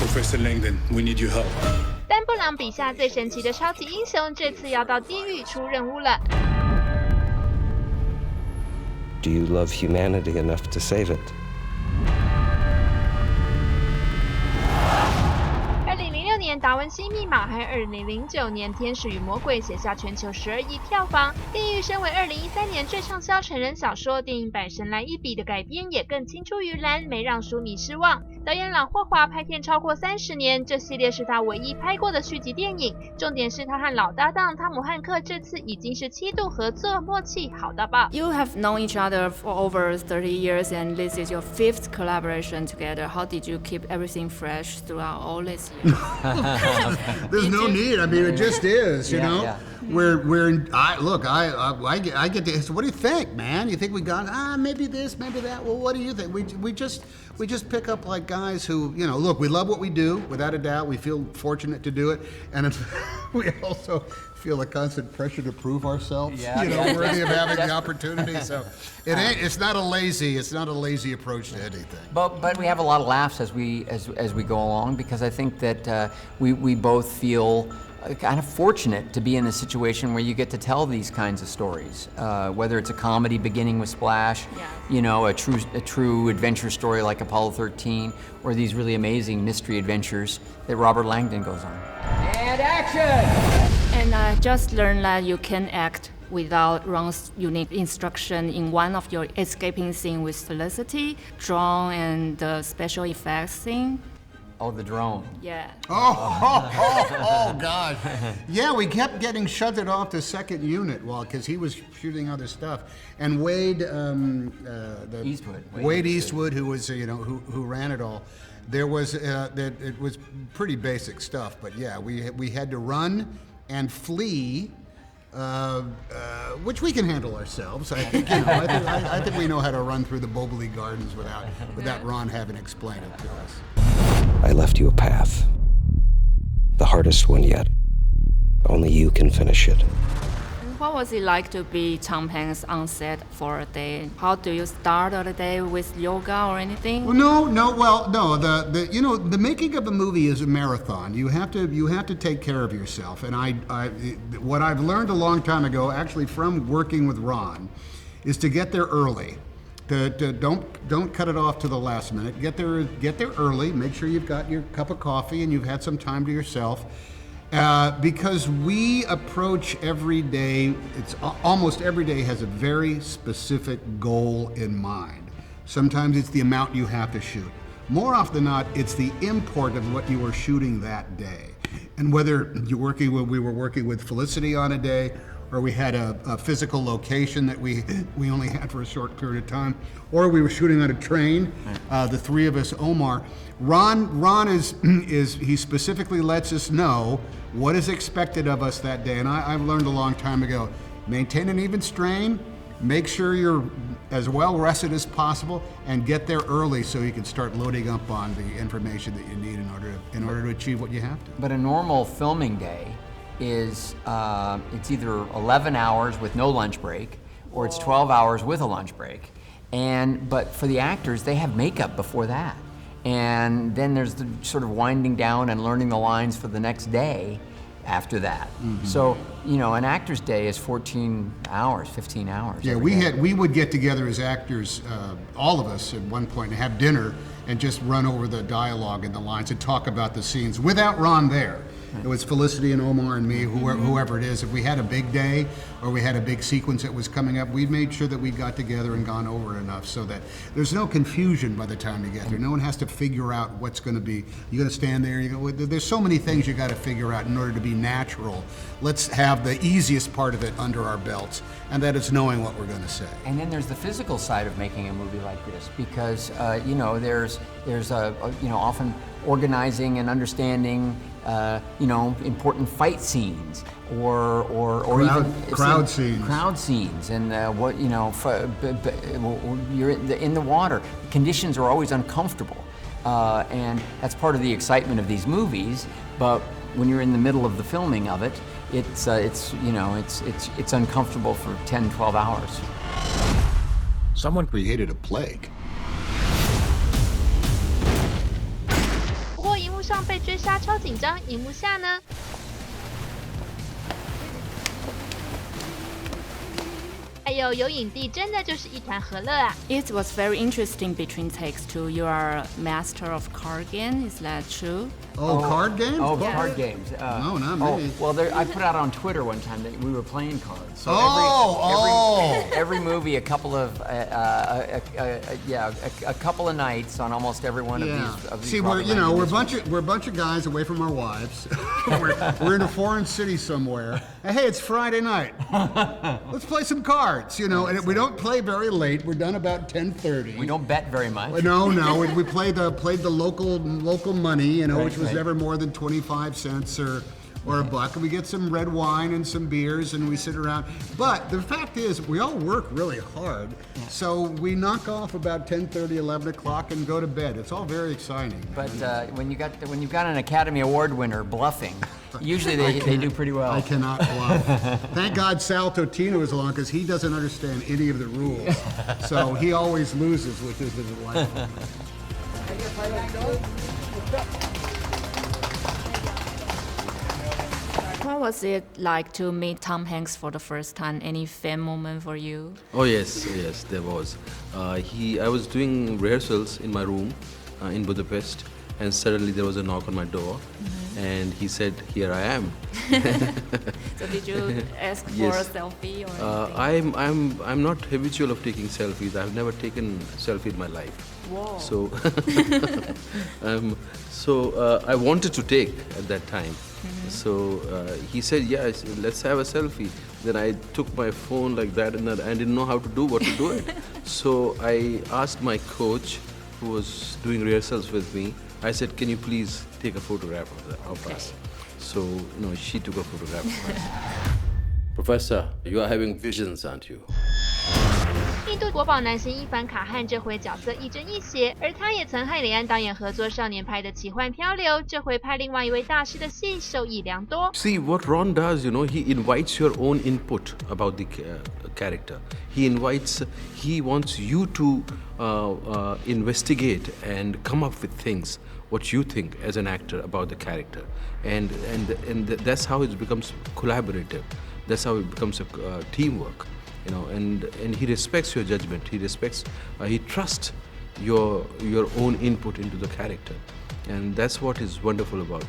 Professor Langdon, we need your help. 丹布朗笔下最神奇的超级英雄，这次要到地狱出任务了。Do you love humanity enough to save it? 2006年达文西密码，还有2009年天使与魔鬼写下全球12亿票房。地狱身为2013年最畅销成人小说，电影版神来一笔的改编也更青出于蓝，没让书迷失望。导演朗霍华拍片超过30年，这系列是他唯一拍过的续集电影。重点是他和老搭档汤姆汉克这次已经是7度合作，默契好到爆。You have known each other for over 30 years, and this is your 5th collaboration together. How did you keep everything fresh throughout all these years? There's no need. I mean, it just is, you know. Yeah. I get to. So what do you think, man? You think we got maybe this, maybe that? Well, what do you think? We just pick up like guys who, you know, look, we love what we do, without a doubt. We feel fortunate to do it, and we also feel a constant pressure to prove ourselves, worthy of having the opportunity. So it's not a lazy approach to anything. But we have a lot of laughs as we go along, because I think that we both feel kind of fortunate to be in a situation where you get to tell these kinds of stories, whether it's a comedy beginning with Splash, you know, a true adventure story like Apollo 13, or these really amazing mystery adventures that Robert Langdon goes on. And action! And I just learned that you can act without Ron's unique instruction in one of your escaping scene with Felicity, drone, and the special effects scene. Oh, the drone. Yeah. Oh, gosh. Yeah, we kept getting shunted off to second unit because he was shooting other stuff. And Wade Eastwood, who was, who ran it all, there was, it was pretty basic stuff. But yeah, we had to run and flee, which we can handle ourselves. I think, I think we know how to run through the Bobley Gardens without Ron having to explain it to us. I left you a path. The hardest one yet. Only you can finish it. And what was it like to be Tom Hanks on set for a day? How do you start the day with yoga or anything? Well, no. The making of a movie is a marathon. You have to take care of yourself. And what I've learned a long time ago, actually from working with Ron, is to get there early. Don't cut it off to the last minute. Get there early. Make sure you've got your cup of coffee and you've had some time to yourself, because we approach every day. It's almost every day has a very specific goal in mind. Sometimes it's the amount you have to shoot. More often than not, it's the import of what you are shooting that day. And whether we were working with Felicity on a day, or we had a physical location that we only had for a short period of time, or we were shooting on a train, the three of us, Omar. Ron he specifically lets us know what is expected of us that day. And I've learned a long time ago, maintain an even strain, make sure you're as well rested as possible, and get there early so you can start loading up on the information that you need in order to achieve what you have to. But a normal filming day is it's either 11 hours with no lunch break, or it's 12 hours with a lunch break. But for the actors, they have makeup before that. And then there's the sort of winding down and learning the lines for the next day after that. Mm-hmm. So, an actor's day is 14 hours, 15 hours. Yeah, we would get together as actors, all of us at one point, and have dinner and just run over the dialogue and the lines and talk about the scenes without Ron there. It was Felicity and Omar and me, whoever it is. If we had a big day or we had a big sequence that was coming up, we'd made sure that we got together and gone over it enough so that there's no confusion by the time you get there. No one has to figure out what's going to be. You're going to stand there. There's so many things you got to figure out in order to be natural. Let's have the easiest part of it under our belts, and that is knowing what we're going to say. And then there's the physical side of making a movie like this, because there's often organizing and understing important fight scenes or even crowd scenes, and you're in the water. Conditions are always uncomfortable, and that's part of the excitement of these movies. But when you're in the middle of the filming of it, it's uncomfortable for 10, 12 hours. Someone created a plague. 幕上被追杀超紧张，荧幕下呢？哎呦，有影帝真的就是一团和乐啊！ It was very interesting between takes too. You are a master of card game, is that true? Oh, card games? Oh, Yeah. card games. No, not me. Well, I put out on Twitter one time that we were playing cards. So every movie, a couple of nights on almost every one of these. See, we're a bunch of guys away from our wives. we're in a foreign city somewhere. And hey, it's Friday night. Let's play some cards, and we don't play very late. We're done about 10:30. We don't bet very much. No. We played the local money, which was right. never more than 25 cents or a buck, and we get some red wine and some beers, and we sit around. But the fact is, we all work really hard, so we knock off about 10:30, 11 o'clock, and go to bed. It's all very exciting. But when you've got an Academy Award winner bluffing, usually they do pretty well. I cannot bluff. Thank God Sal Totino is along, because he doesn't understand any of the rules, so he always loses with his life. What was it like to meet Tom Hanks for the first time? Any fan moment for you? Oh yes, there was. I was doing rehearsals in my room in Budapest, and suddenly there was a knock on my door, and he said, "Here I am." So did you ask for Yes. a selfie or anything? I'm not habitual of taking selfies. I've never taken a selfie in my life. Whoa. So I wanted to take at that time. So he said, "Yes, let's have a selfie." Then I took my phone like that, and I didn't know what to do it. So I asked my coach, who was doing rehearsals with me. I said, "Can you please take a photograph of us?" So she took a photograph of us. Professor, you are having visions, aren't you? 印度国宝男星伊凡卡汗这回角色亦正亦邪，而他也曾和李安导演合作少年派的奇幻漂流，这回拍另外一位大师的戏，受益良多。 See, what Ron does, he invites your own input about the character. He wants you to investigate and come up with things, what you think as an actor about the character. And that's how it becomes collaborative. That's how it becomes a teamwork. And he respects your judgment. He trusts your own input into the character, and that's what is wonderful about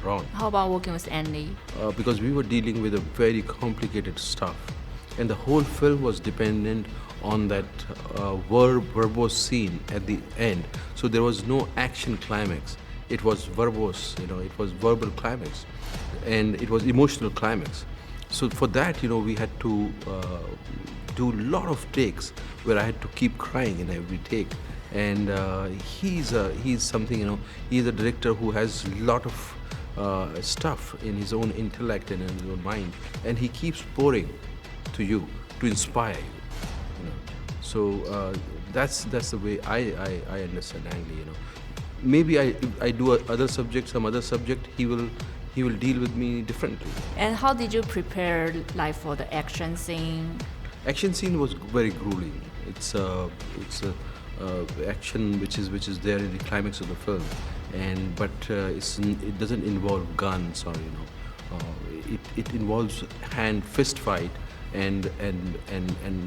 Ron. How about working with Andy? Because we were dealing with a very complicated stuff, and the whole film was dependent on that verbose scene at the end. So there was no action climax. It was verbose. It was verbal climax, and it was emotional climax. So for that, we had to do a lot of takes where I had to keep crying in every take. And he's something, he's a director who has a lot of stuff in his own intellect and in his own mind, and he keeps pouring to you to inspire you. So that's the way I understand Ang Lee. Maybe I do some other subject, he will deal with me differently. And how did you prepare for the action scene? Action scene was very grueling. It's action which is there in the climax of the film, but it doesn't involve guns or it involves fist fight and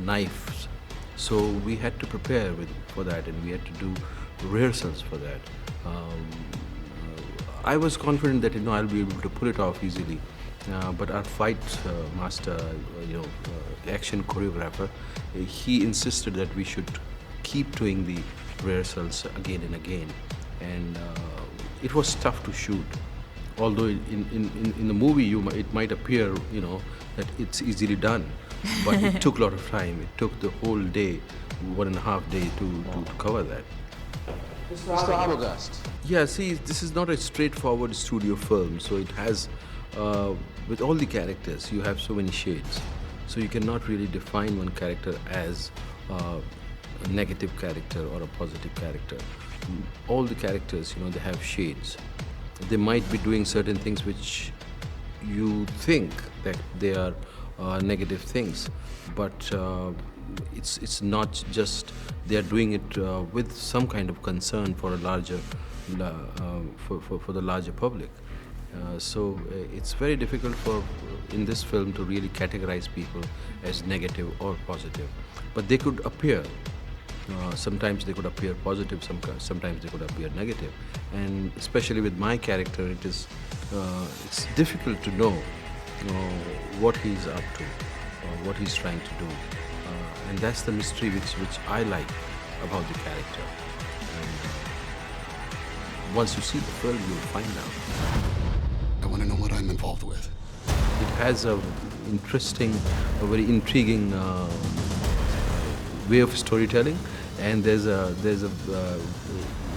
knives. So we had to prepare for that, and we had to do rehearsals for that. I was confident that I'll be able to pull it off easily, but our fight master, action choreographer, he insisted that we should keep doing the rehearsals again and again, and it was tough to shoot. Although in the movie it might appear that it's easily done, but it took a lot of time. It took the whole day, 1.5 days to cover that. Mr. Arbogast. Yeah, see, this is not a straightforward studio film, so it has, with all the characters, you have so many shades. So you cannot really define one character as a negative character or a positive character. All the characters, they have shades. They might be doing certain things which you think that they are negative things, but it's not just they are doing it with some kind of concern for a larger for the larger public. So it's very difficult in this film to really categorize people as negative or positive. But they could appear. Sometimes they could appear positive, sometimes they could appear negative. And especially with my character, it's difficult to know what he's up to, what he's trying to do. And that's the mystery which I like about the character. And once you see the film, you'll find out. I want to know what I'm involved with. It has a very intriguing way of storytelling, and there's a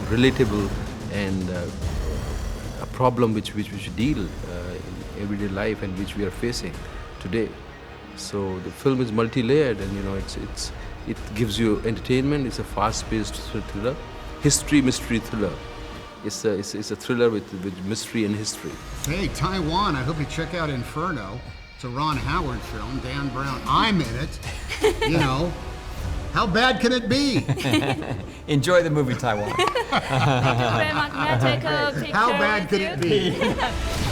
relatable and a problem which we deal in everyday life and which we are facing today. So the film is multi-layered, and it gives you entertainment. It's a fast-paced thriller, mystery thriller. It's a thriller with mystery and history. Hey, Taiwan, I hope you check out Inferno. It's a Ron Howard film, Dan Brown. I'm in it. How bad can it be? Enjoy the movie, Taiwan. Thank you very much. May I take a picture How bad with could you? it be?